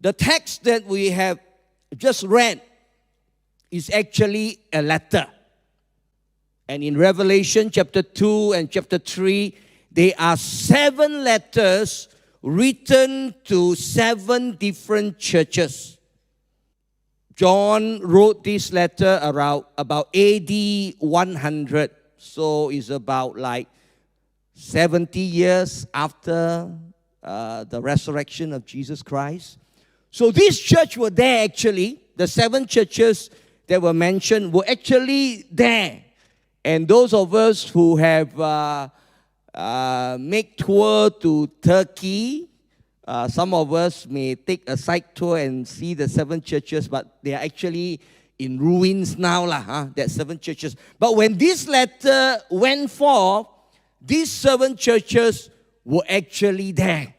The text that we have just read is actually a letter. And in Revelation chapter 2 and chapter 3, there are 7 letters written to 7 different churches. John wrote this letter around about AD 100. So it's about like 70 years after the resurrection of Jesus Christ. So this church were there actually. The 7 churches that were mentioned were actually there. And those of us who have made tour to Turkey, some of us may take a side tour and see the 7 churches, but they are actually in ruins now, that 7 churches. But when this letter went forth, these 7 churches were actually there.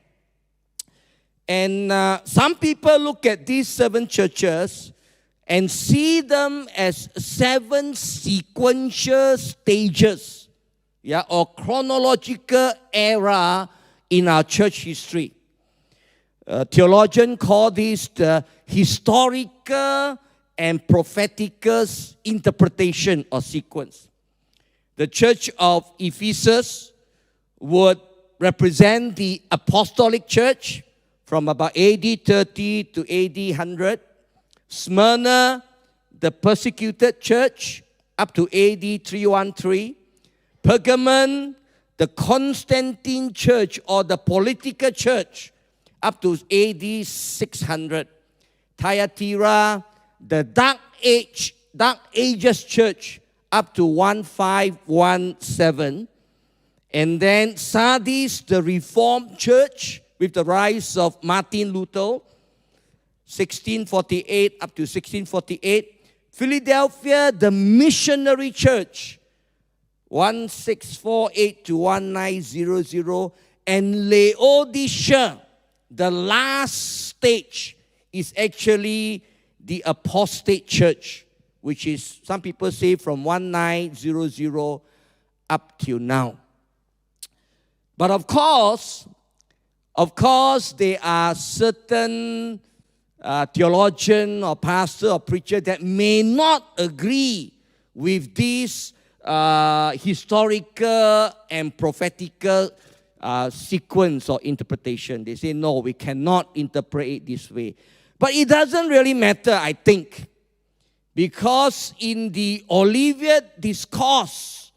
And some people look at these 7 churches and see them as 7 sequential stages, or chronological era in our church history. Theologians call this the historical and prophetical interpretation or sequence. The church of Ephesus would represent the apostolic church from about AD 30 to AD 100. Smyrna, the persecuted church, up to AD 313. Pergamon, the Constantine church or the political church, up to AD 600. Thyatira, the Dark Ages church, up to 1517. And then Sardis, the Reformed church, with the rise of Martin Luther, 1648 up to 1648. Philadelphia, the missionary church, 1648 to 1900. And Laodicea, the last stage, is actually the apostate church, which is, some people say, from 1900 up till now. But of course, there are certain theologian or pastor or preacher that may not agree with this historical and prophetical sequence or interpretation. They say, no, we cannot interpret it this way. But it doesn't really matter, I think, because in the Olivet Discourse,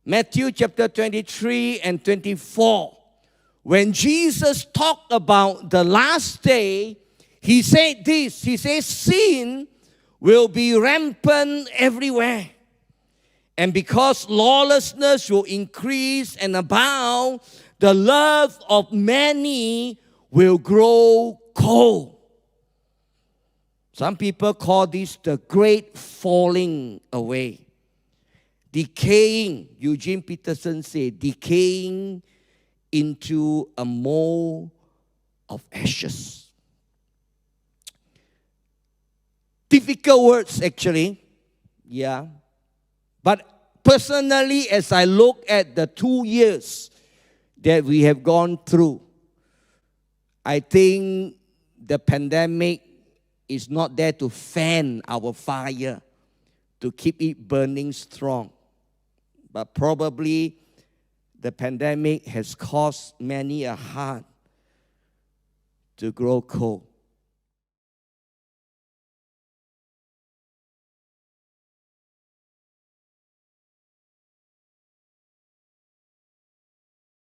Matthew chapter 23 and 24, when Jesus talked about the last day, he said this. He says, sin will be rampant everywhere. And because lawlessness will increase and abound, the love of many will grow cold. Some people call this the great falling away. Decaying, Eugene Peterson said, decaying into a mold of ashes. Difficult words, actually. Yeah. But personally, as I look at the 2 years that we have gone through, I think the pandemic is not there to fan our fire, to keep it burning strong. But probably the pandemic has caused many a heart to grow cold.